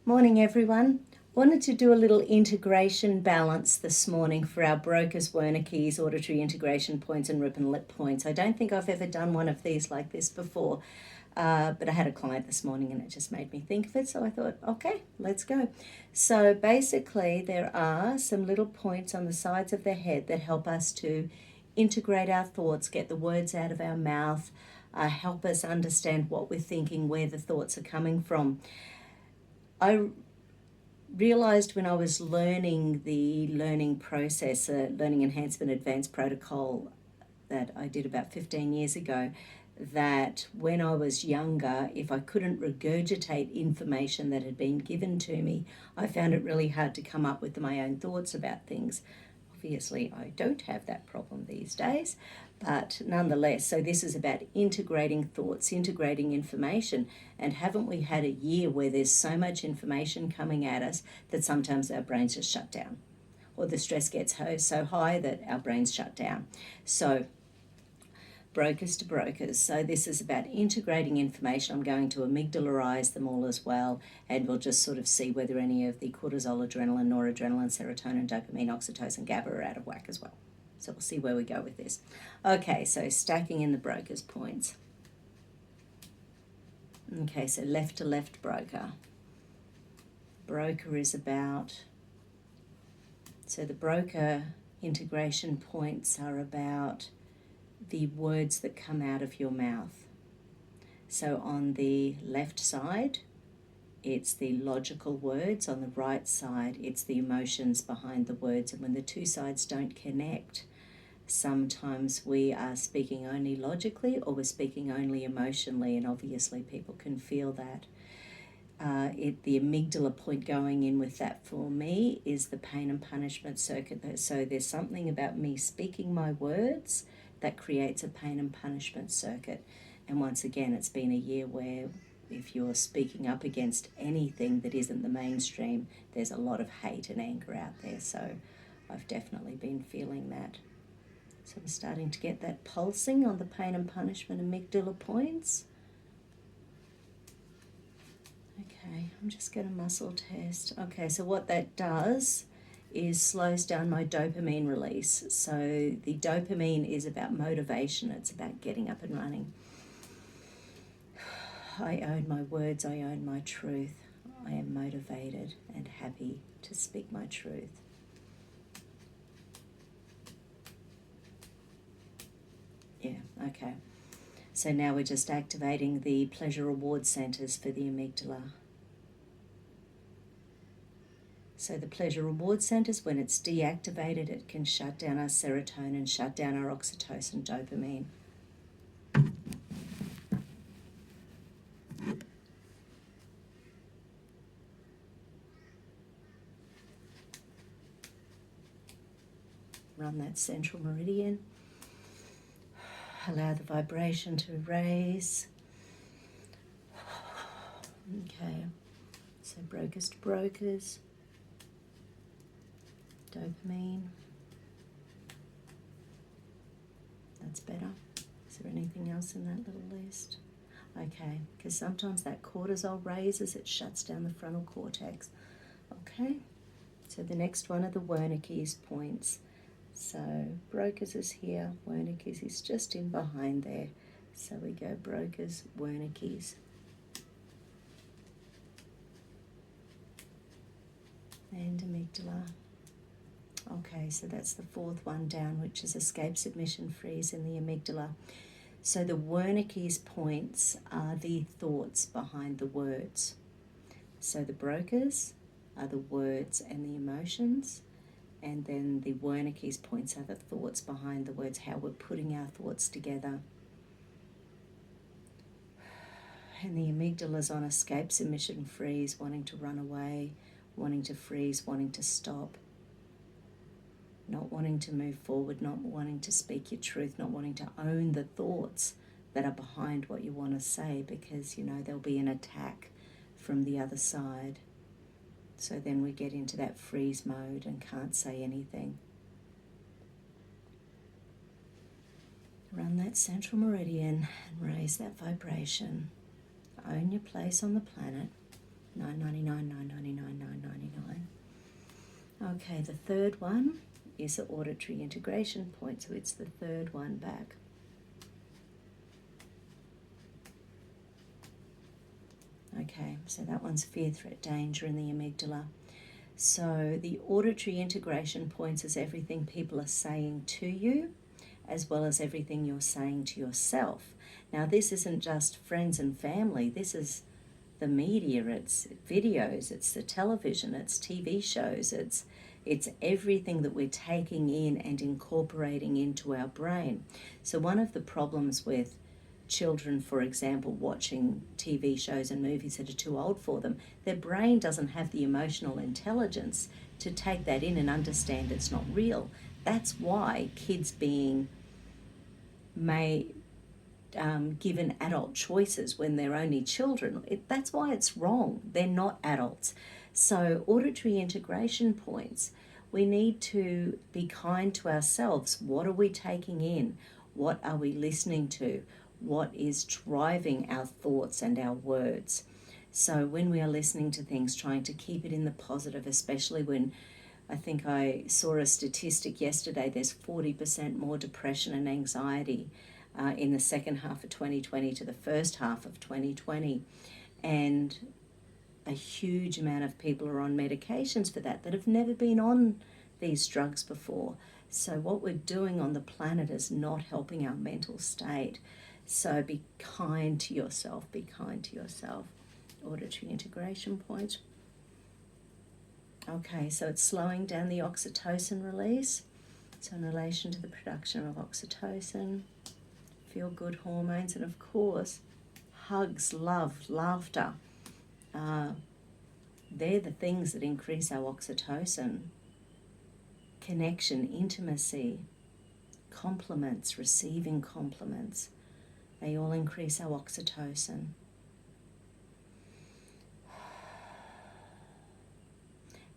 Morning everyone. Wanted to do a little integration balance this morning for our Broca's, Wernicke's, auditory integration points and rip and lip points. I don't think I've ever done one of these like this before, but I had a client this morning and it just made me think of it, so I thought, okay, let's go. So basically there are some little points on the sides of the head that help us to integrate our thoughts, get the words out of our mouth, help us understand what we're thinking, where the thoughts are coming from. I realized when I was learning the learning process, learning enhancement advanced protocol that I did about 15 years ago, that when I was younger, if I couldn't regurgitate information that had been given to me, I found it really hard to come up with my own thoughts about things. Obviously, I don't have that problem these days, but nonetheless, so this is about integrating thoughts, integrating information, and haven't we had a year where there's so much information coming at us that sometimes our brains just shut down, or the stress gets so high that our brains shut down. So Broca's to Broca's. So this is about integrating information. I'm going to amygdalarize them all as well, and we'll just sort of see whether any of the cortisol, adrenaline, noradrenaline, serotonin, dopamine, oxytocin, GABA are out of whack as well. So we'll see where we go with this. Okay, so stacking in the Broca's points. Okay, so left to left Broca. Broca is about, so the Broca integration points are about the words that come out of your mouth. So on the left side, it's the logical words. On the right side, it's the emotions behind the words. And when the two sides don't connect, sometimes we are speaking only logically or we're speaking only emotionally, and obviously people can feel that. The amygdala point going in with that for me is the pain and punishment circuit. So there's something about me speaking my words that creates a pain and punishment circuit. And once again, it's been a year where if you're speaking up against anything that isn't the mainstream, there's a lot of hate and anger out there. So I've definitely been feeling that. So I'm starting to get that pulsing on the pain and punishment amygdala points. Okay, I'm just going to muscle test. Okay, so what that does is slows down my dopamine release. So the dopamine is about motivation. It's about getting up and running. I own my words. I own my truth. I am motivated and happy to speak my truth. Yeah, okay. So now we're just activating the pleasure reward centers for the amygdala. So the pleasure reward centers, when it's deactivated, it can shut down our serotonin, shut down our oxytocin, dopamine. Run that central meridian. Allow the vibration to raise. Okay, so Broca's to Broca's. Dopamine. That's better. Is there anything else in that little list? Okay, because sometimes that cortisol raises, it shuts down the frontal cortex. Okay, so the next one are the Wernicke's points. So Broca's is here, Wernicke's is just in behind there. So we go Broca's, Wernicke's. And amygdala. Okay, so that's the fourth one down, which is escape, submission, freeze in the amygdala. So the Wernicke's points are the thoughts behind the words. So the Broca's are the words and the emotions, and then the Wernicke's points are the thoughts behind the words, how we're putting our thoughts together. And the amygdala's on escape, submission, freeze, wanting to run away, wanting to freeze, wanting to stop. Not wanting to move forward, not wanting to speak your truth, not wanting to own the thoughts that are behind what you want to say, because, you know, there'll be an attack from the other side. So then we get into that freeze mode and can't say anything. Run that central meridian and raise that vibration. Own your place on the planet. $9.99, Okay, the third one is the auditory integration point, so it's the third one back. Okay, so that one's fear, threat, danger in the amygdala. So the auditory integration points is everything people are saying to you, as well as everything you're saying to yourself. Now, this isn't just friends and family. This is the media, it's videos, it's the television, it's TV shows, it's everything that we're taking in and incorporating into our brain. So one of the problems with children, for example, watching TV shows and movies that are too old for them, their brain doesn't have the emotional intelligence to take that in and understand it's not real. That's why kids being given adult choices when they're only children, that's why it's wrong. They're not adults. So auditory integration points, we need to be kind to ourselves. What are we taking in? What are we listening to? What is driving our thoughts and our words? So when we are listening to things, trying to keep it in the positive, especially when I think I saw a statistic yesterday, there's 40% more depression and anxiety in the second half of 2020 to the first half of 2020. And a huge amount of people are on medications for that have never been on these drugs before. So what we're doing on the planet is not helping our mental state. So be kind to yourself, be kind to yourself. Auditory integration point. Okay, so it's slowing down the oxytocin release. So in relation to the production of oxytocin, feel-good hormones, and of course, hugs, love, laughter. They're the things that increase our oxytocin. Connection, intimacy, compliments, receiving compliments. They all increase our oxytocin.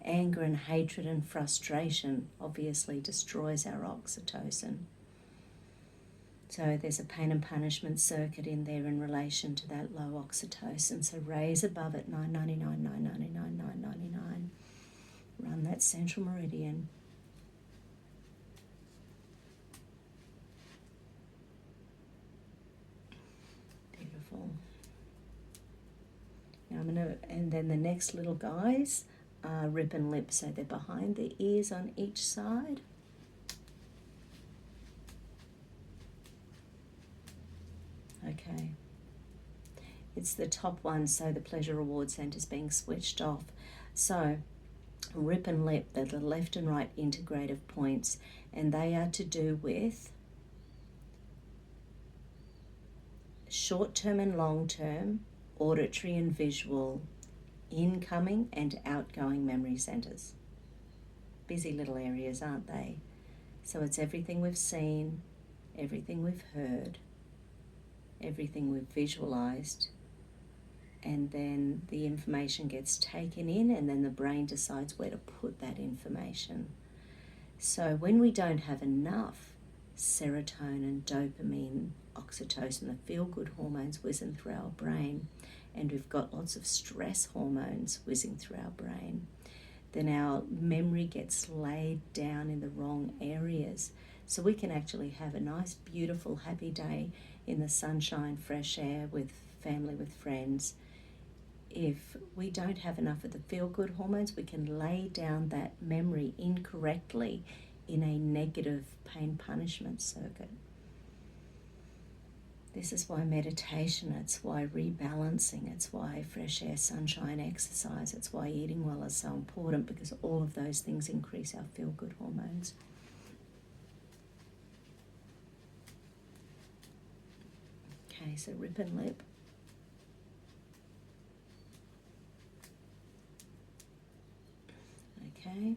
Anger and hatred and frustration obviously destroys our oxytocin. So there's a pain and punishment circuit in there in relation to that low oxytocin. So raise above it, 999, 999, 999. Run that central meridian. Beautiful. Now and then the next little guys are rip and lip, so they're behind the ears on each side. Okay. It's the top one, so the pleasure reward center is being switched off. So rip and lip, they're the left and right integrative points, and they are to do with short-term and long-term, auditory and visual, incoming and outgoing memory centers. Busy little areas, aren't they? So it's everything we've seen, everything we've heard, everything we've visualized, and then the information gets taken in, and then the brain decides where to put that information. So when we don't have enough serotonin, dopamine, oxytocin, the feel-good hormones whizzing through our brain, and we've got lots of stress hormones whizzing through our brain, then our memory gets laid down in the wrong areas. So we can actually have a nice, beautiful, happy day in the sunshine, fresh air, with family, with friends. If we don't have enough of the feel-good hormones, we can lay down that memory incorrectly in a negative pain punishment circuit. This is why meditation, it's why rebalancing, it's why fresh air, sunshine, exercise, it's why eating well is so important, because all of those things increase our feel-good hormones. Okay, so rip and lip. Okay, and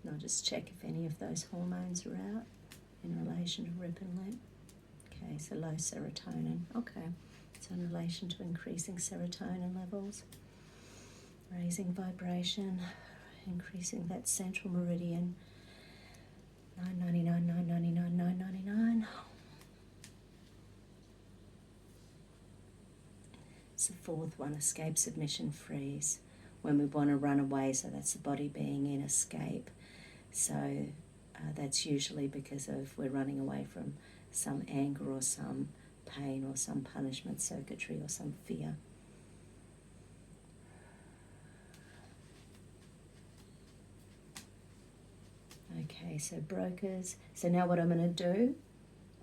I'll just check if any of those hormones are out in relation to rip and lip. Okay, so low serotonin. Okay, so in relation to increasing serotonin levels, raising vibration, increasing that central meridian, 999, 999, 999. It's the fourth one, escape, submission, freeze. When we want to run away, so that's the body being in escape. So that's usually because of we're running away from some anger or some pain or some punishment circuitry or some fear. Okay, so brokers. So now what I'm going to do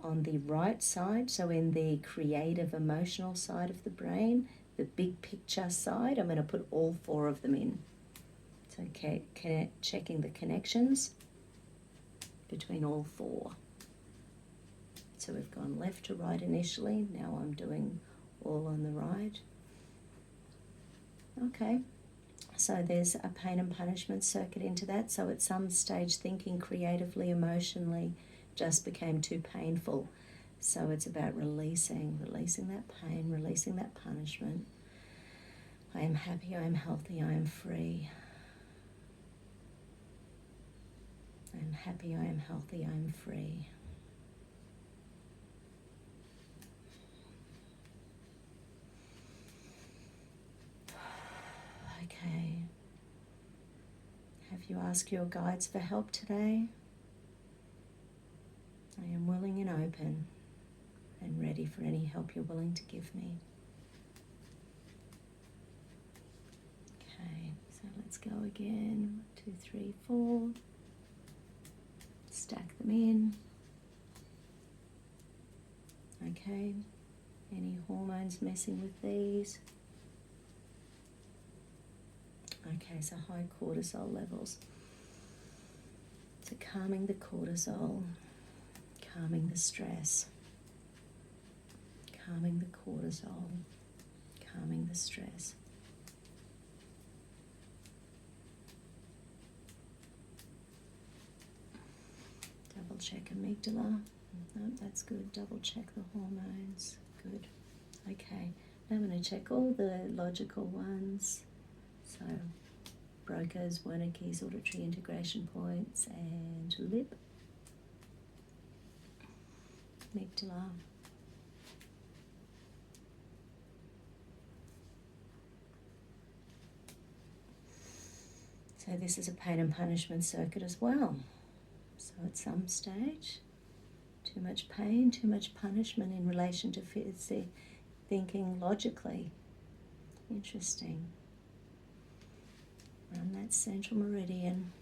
on the right side, so in the creative emotional side of the brain, the big picture side, I'm going to put all 4 of them in. So checking the connections between all 4. So we've gone left to right initially, now I'm doing all on the right. Okay, so there's a pain and punishment circuit into that, so at some stage thinking creatively, emotionally just became too painful. So it's about releasing that pain, releasing that punishment. I am happy, I am healthy, I am free. I am happy, I am healthy, I am free. Okay. Have you asked your guides for help today? I am willing and open and ready for any help you're willing to give me. Okay, so let's go again. 1, 2, 3, 4. Stack them in. Okay, any hormones messing with these? Okay, so high cortisol levels. So calming the cortisol, calming the stress, calming the cortisol, calming the stress. Double check amygdala. No, that's good. Double check the hormones. Good. Okay, now I'm going to check all the logical ones. So, Broca's, Wernicke's, auditory integration points, and lip, amygdala. So this is a pain and punishment circuit as well. So at some stage, too much pain, too much punishment in relation to thinking logically. Interesting. Run that central meridian.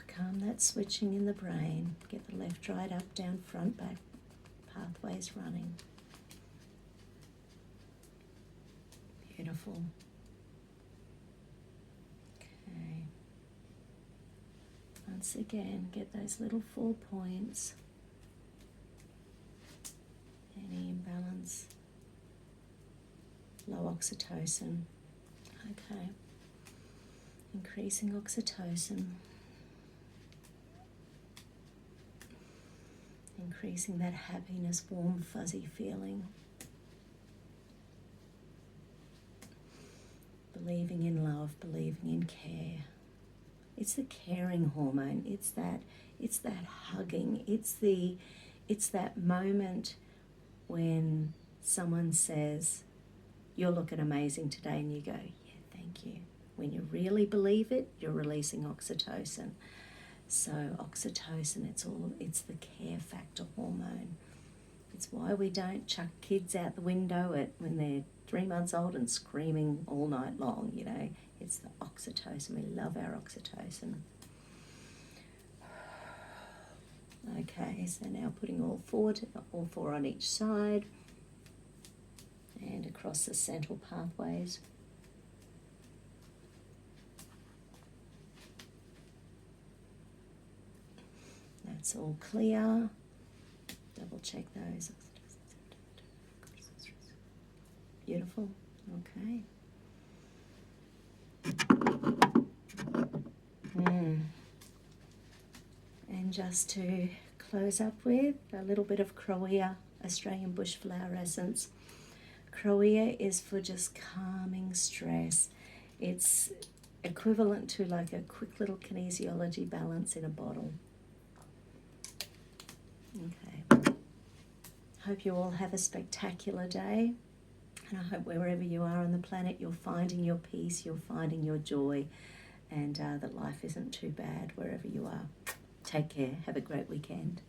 Calm that switching in the brain. Get the left, right, up, down, front, back pathways running. Beautiful. Okay. Once again, get those little 4 points. Any imbalance. Low oxytocin. Okay. Increasing oxytocin. Increasing that happiness, warm, fuzzy feeling. Believing in love, believing in care. It's the caring hormone. It's that hugging. It's that moment when someone says, "You're looking amazing today," and you go, "Yeah, thank you." When you really believe it, you're releasing oxytocin. So oxytocin, it's the care factor hormone. It's why we don't chuck kids out the window when they're 3 months old and screaming all night long, you know. It's the oxytocin. We love our oxytocin. Okay, so now putting all four on each side and across the central pathways. That's all clear. Double check those. Beautiful. Okay. And just to close up with a little bit of Croia, Australian bush flower essence. Croia is for just calming stress. It's equivalent to like a quick little kinesiology balance in a bottle. Okay. Hope you all have a spectacular day. And I hope wherever you are on the planet, you're finding your peace, you're finding your joy. and that life isn't too bad wherever you are. Take care. Have a great weekend.